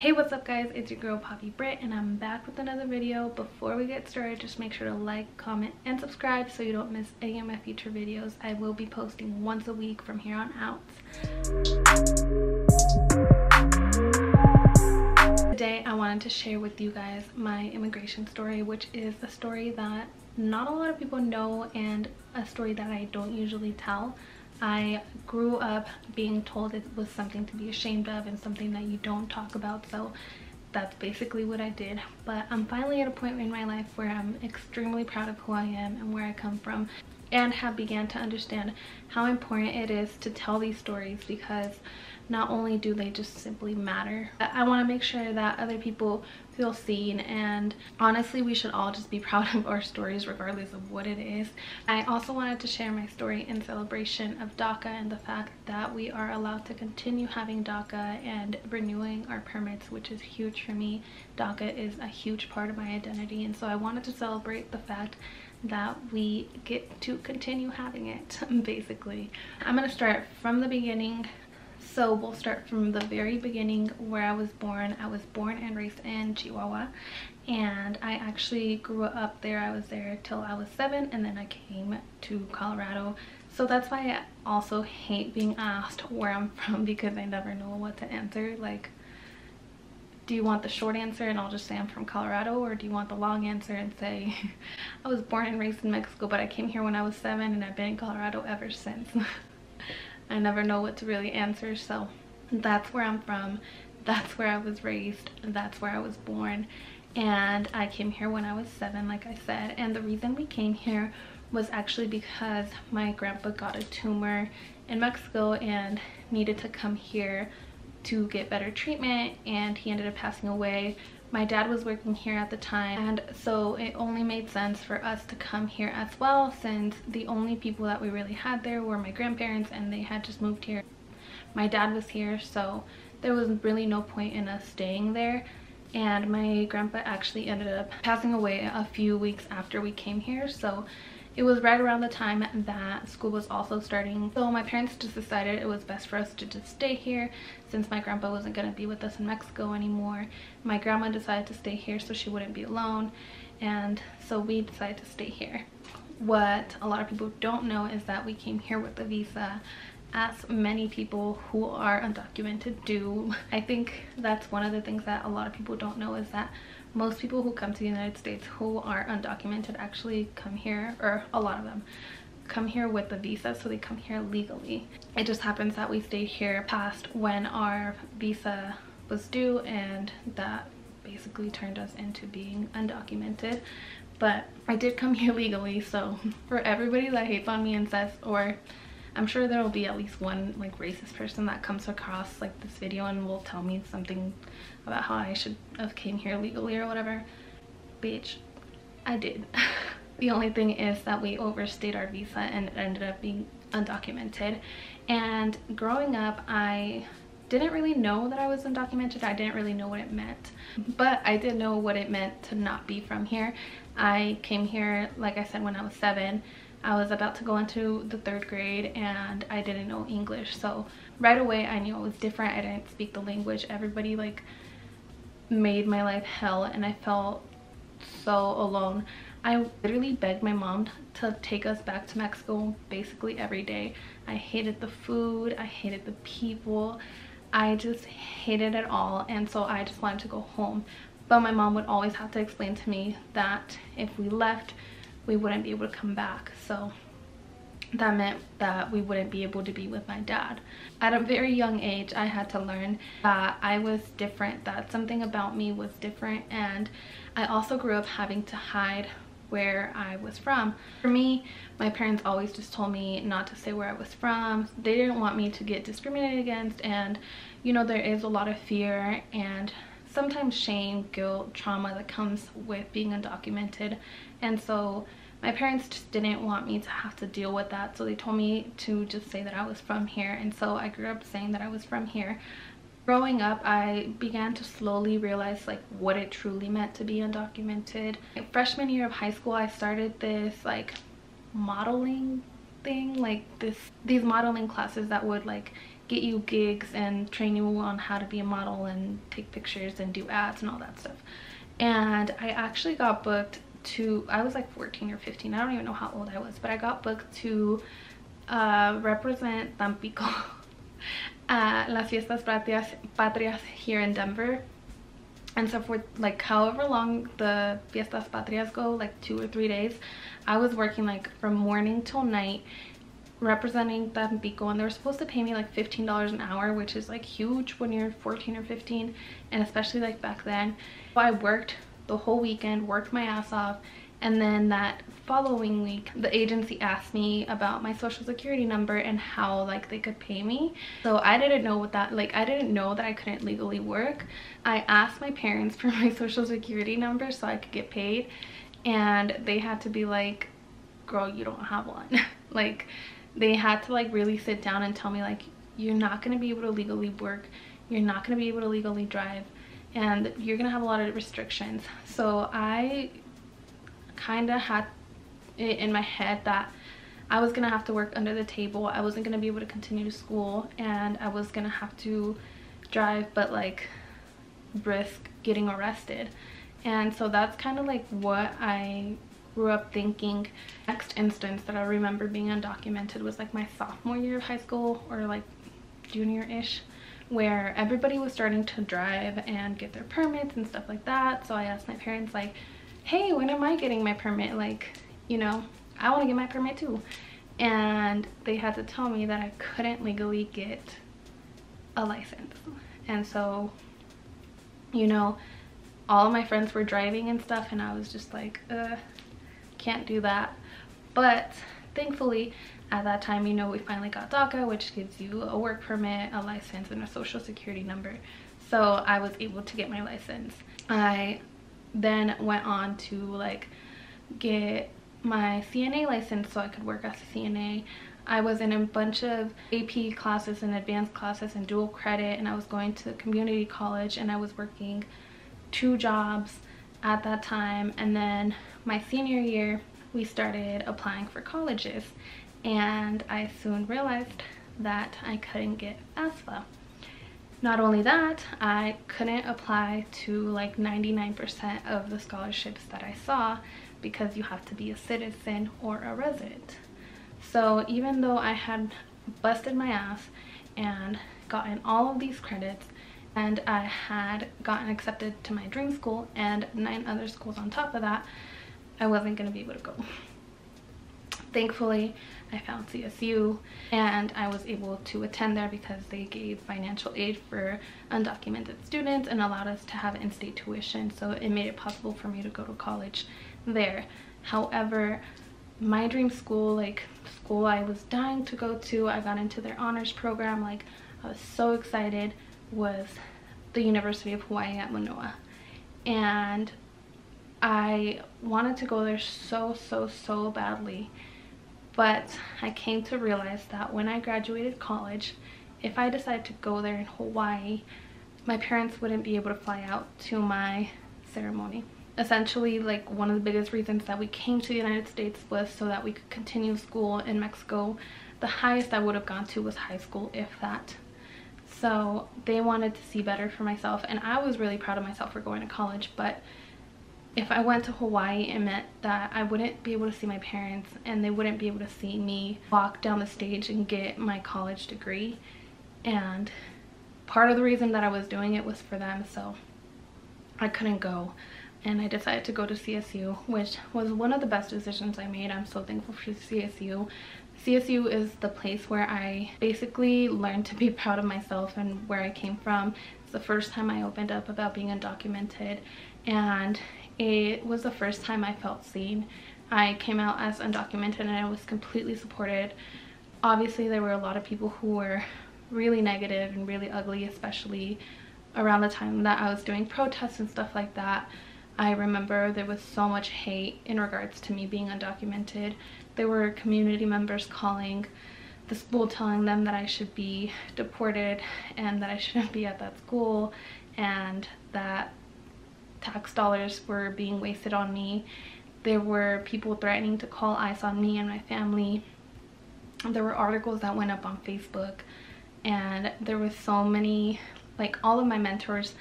Hey, what's up guys, it's your girl Papi Brit and I'm back with another video. Before we get started, just make sure to like, comment, and subscribe so you don't miss any of my future videos. I will be posting once a week from here on out. Today I wanted to share with you guys my immigration story, which is a story that not a lot of people know and a story that I don't usually tell. I grew up being told it was something to be ashamed of and something that you don't talk about, so that's basically what I did. But I'm finally at a point in my life where I'm extremely proud of who I am and where I come from, and have began to understand how important it is to tell these stories, because not only do they just simply matter, I want to make sure that other people feel seen, and honestly we should all just be proud of our stories regardless of what it is. I also wanted to share my story in celebration of DACA and the fact that we are allowed to continue having DACA and renewing our permits, which is huge for me. DACA is a huge part of my identity, and so I wanted to celebrate the fact that we get to continue having it. Basically, I'm gonna start from the beginning. So we'll start from the very beginning, where I was born. I was born and raised in Chihuahua, and I actually grew up there. I was there till I was 7, and then I came to Colorado. So that's why I also hate being asked where I'm from, because I never know what to answer. Like, do you want the short answer and I'll just say I'm from Colorado, or do you want the long answer and say I was born and raised in Mexico but I came here when I was 7 and I've been in Colorado ever since? I never know what to really answer. So that's where I'm from, that's where I was raised, that's where I was born, and I came here when I was 7, like I said. And the reason we came here was actually because my grandpa got a tumor in Mexico and needed to come here to get better treatment, and he ended up passing away. My dad was working here at the time, and so it only made sense for us to come here as well, since the only people that we really had there were my grandparents, and they had just moved here. My dad was here, so there was really no point in us staying there. And my grandpa actually ended up passing away a few weeks after we came here, so it was right around the time that school was also starting. So my parents just decided it was best for us to just stay here, since my grandpa wasn't going to be with us in Mexico anymore. My grandma decided to stay here so she wouldn't be alone, and so we decided to stay here. What a lot of people don't know is that we came here with a visa, as many people who are undocumented do. I think that's one of the things that a lot of people don't know, is that most people who come to the United States who are undocumented actually come here, or a lot of them come here with a visa, so they come here legally. It just happens that we stayed here past when our visa was due, and that basically turned us into being undocumented. But I did come here legally, so for everybody that hates on me and says, or I'm sure there will be at least one like racist person that comes across like this video and will tell me something about how I should have came here legally or whatever. Bitch, I did. The only thing is that we overstayed our visa and it ended up being undocumented. And growing up, I didn't really know that I was undocumented. I didn't really know what it meant, but I did know what it meant to not be from here. I came here, like I said, when I was 7. I was about to go into the 3rd grade and I didn't know English, so right away I knew it was different. I didn't speak the language. Everybody like made my life hell, and I felt so alone. I literally begged my mom to take us back to Mexico basically every day. I hated the food, I hated the people, I just hated it all, and so I just wanted to go home. But my mom would always have to explain to me that if we left, we wouldn't be able to come back, so that meant that we wouldn't be able to be with my dad. At a very young age, I had to learn that I was different, that something about me was different, and I also grew up having to hide where I was from. For me, my parents always just told me not to say where I was from. They didn't want me to get discriminated against, and you know, there is a lot of fear and sometimes shame, guilt, trauma that comes with being undocumented, and so my parents just didn't want me to have to deal with that, so they told me to just say that I was from here, and so I grew up saying that I was from here. Growing up, I began to slowly realize like what it truly meant to be undocumented. Freshman year of high school, I started this like modeling thing, like these modeling classes that would like get you gigs and train you on how to be a model and take pictures and do ads and all that stuff. And I actually got booked to, I was like 14 or 15, I don't even know how old I was, but I got booked to represent Tampico at Las Fiestas Patrias here in Denver. And so for like however long the Fiestas Patrias go, like 2 or 3 days, I was working like from morning till night representing Tampico, and they were supposed to pay me like $15 an hour, which is like huge when you're 14 or 15, and especially like back then. So I worked the whole weekend, worked my ass off, and then that following week the agency asked me about my social security number and how like they could pay me. So I didn't know what that, like I didn't know that I couldn't legally work. I asked my parents for my social security number so I could get paid, and they had to be like, girl, you don't have one. Like they had to like really sit down and tell me like, you're not going to be able to legally work, you're not going to be able to legally drive, and you're gonna have a lot of restrictions. So I kind of had it in my head that I was gonna have to work under the table. I wasn't gonna be able to continue to school, and I was gonna have to drive but like risk getting arrested. And so that's kind of like what I grew up thinking. Next instance that I remember being undocumented was like my sophomore year of high school, or like junior-ish, where everybody was starting to drive and get their permits and stuff like that. So I asked my parents like, hey, when am I getting my permit? Like, you know, I want to get my permit too. And they had to tell me that I couldn't legally get a license. And so, you know, all of my friends were driving and stuff, and I was just like, can't do that. But thankfully at that time, you know, we finally got DACA, which gives you a work permit, a license, and a social security number. So I was able to get my license. I then went on to like get my CNA license so I could work as a CNA. I was in a bunch of AP classes and advanced classes and dual credit, and I was going to community college, and I was working 2 jobs at that time. And then my senior year we started applying for colleges, and I soon realized that I couldn't get FAFSA. Not only that, I couldn't apply to like 99% of the scholarships that I saw because you have to be a citizen or a resident. So even though I had busted my ass and gotten all of these credits, and I had gotten accepted to my dream school and 9 other schools on top of that, I wasn't going to be able to go. Thankfully, I found CSU, and I was able to attend there because they gave financial aid for undocumented students and allowed us to have in-state tuition, so it made it possible for me to go to college there. However, my dream school, like school I was dying to go to, I got into their honors program, like I was so excited, was the University of Hawaii at Manoa. And I wanted to go there so badly. But I came to realize that when I graduated college, if I decided to go there in Hawaii, my parents wouldn't be able to fly out to my ceremony. Essentially, like one of the biggest reasons that we came to the United States was so that we could continue school in Mexico. The highest I would have gone to was high school, if that. So they wanted to see better for myself, and I was really proud of myself for going to college. But if I went to Hawaii, it meant that I wouldn't be able to see my parents, and they wouldn't be able to see me walk down the stage and get my college degree. And part of the reason that I was doing it was for them, so I couldn't go. And I decided to go to CSU, which was one of the best decisions I made. I'm so thankful for CSU. CSU is the place where I basically learned to be proud of myself and where I came from. It's the first time I opened up about being undocumented, and it was the first time I felt seen. I came out as undocumented and I was completely supported. Obviously, there were a lot of people who were really negative and really ugly, especially around the time that I was doing protests and stuff like that. I remember there was so much hate in regards to me being undocumented. There were community members calling the school, telling them that I should be deported and that I shouldn't be at that school, and that tax dollars were being wasted on me. There were people threatening to call ICE on me and my family. There were articles that went up on Facebook, and there was so many, like all of my mentors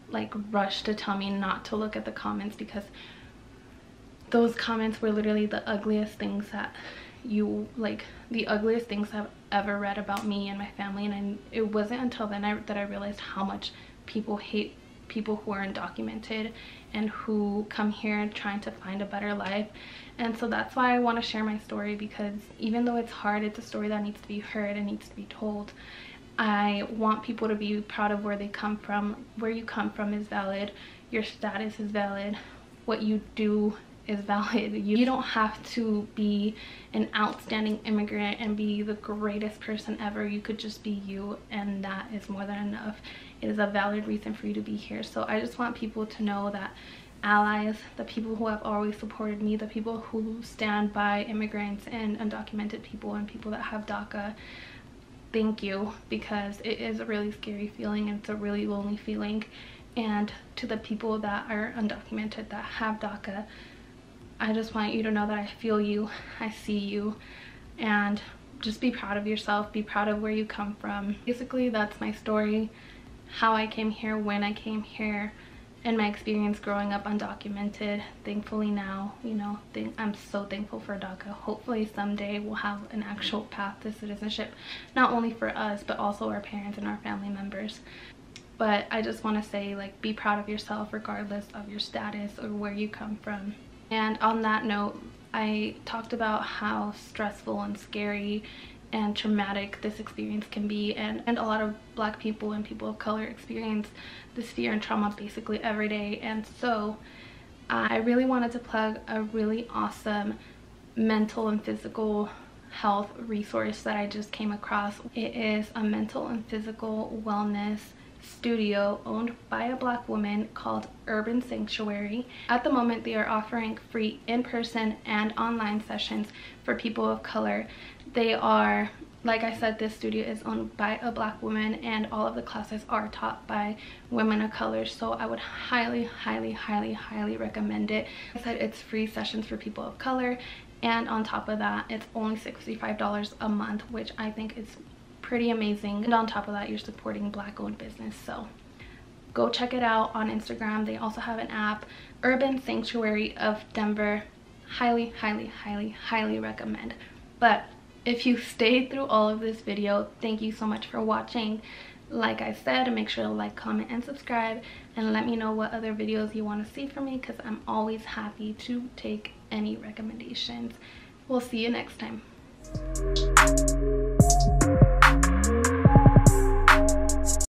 like rushed to tell me not to look at the comments, because those comments were literally the ugliest things that the ugliest things I've ever read about me and my family. And it wasn't until then that I realized how much people hate people who are undocumented and who come here trying to find a better life. And so that's why I want to share my story, because even though it's hard, it's a story that needs to be heard and needs to be told. I want people to be proud of where they come from. Where you come from is valid. Your status is valid. What you do is valid. You don't have to be an outstanding immigrant and be the greatest person ever. You could just be you, and that is more than enough. It is a valid reason for you to be here. So I just want people to know that allies, the people who have always supported me, the people who stand by immigrants and undocumented people and people that have DACA, thank you, because it is a really scary feeling and it's a really lonely feeling. And to the people that are undocumented that have DACA, I just want you to know that I feel you, I see you, and just be proud of yourself, be proud of where you come from. Basically, that's my story, how I came here, when I came here, and my experience growing up undocumented. Thankfully now, you know, I'm so thankful for DACA. Hopefully someday we'll have an actual path to citizenship, not only for us, but also our parents and our family members. But I just want to say, like, be proud of yourself regardless of your status or where you come from. And on that note, I talked about how stressful and scary and traumatic this experience can be, and a lot of Black people and people of color experience this fear and trauma basically every day. And so I really wanted to plug a really awesome mental and physical health resource that I just came across. It is a mental and physical wellness studio owned by a Black woman called Urban Sanctuary. At the moment, they are offering free in-person and online sessions for people of color. They are, like I said, this studio is owned by a Black woman, and all of the classes are taught by women of color. So I would highly, highly, highly, highly recommend it. Like I said, it's free sessions for people of color, and on top of that, it's only $65 a month, which I think is pretty amazing. And on top of that, you're supporting Black-owned business. So go check it out on Instagram. They also have an app, Urban Sanctuary of Denver. Highly, highly, highly, highly recommend. But if you stayed through all of this video, thank you so much for watching. Like I said, make sure to like, comment, and subscribe, and let me know what other videos you want to see from me, because I'm always happy to take any recommendations. We'll see you next time.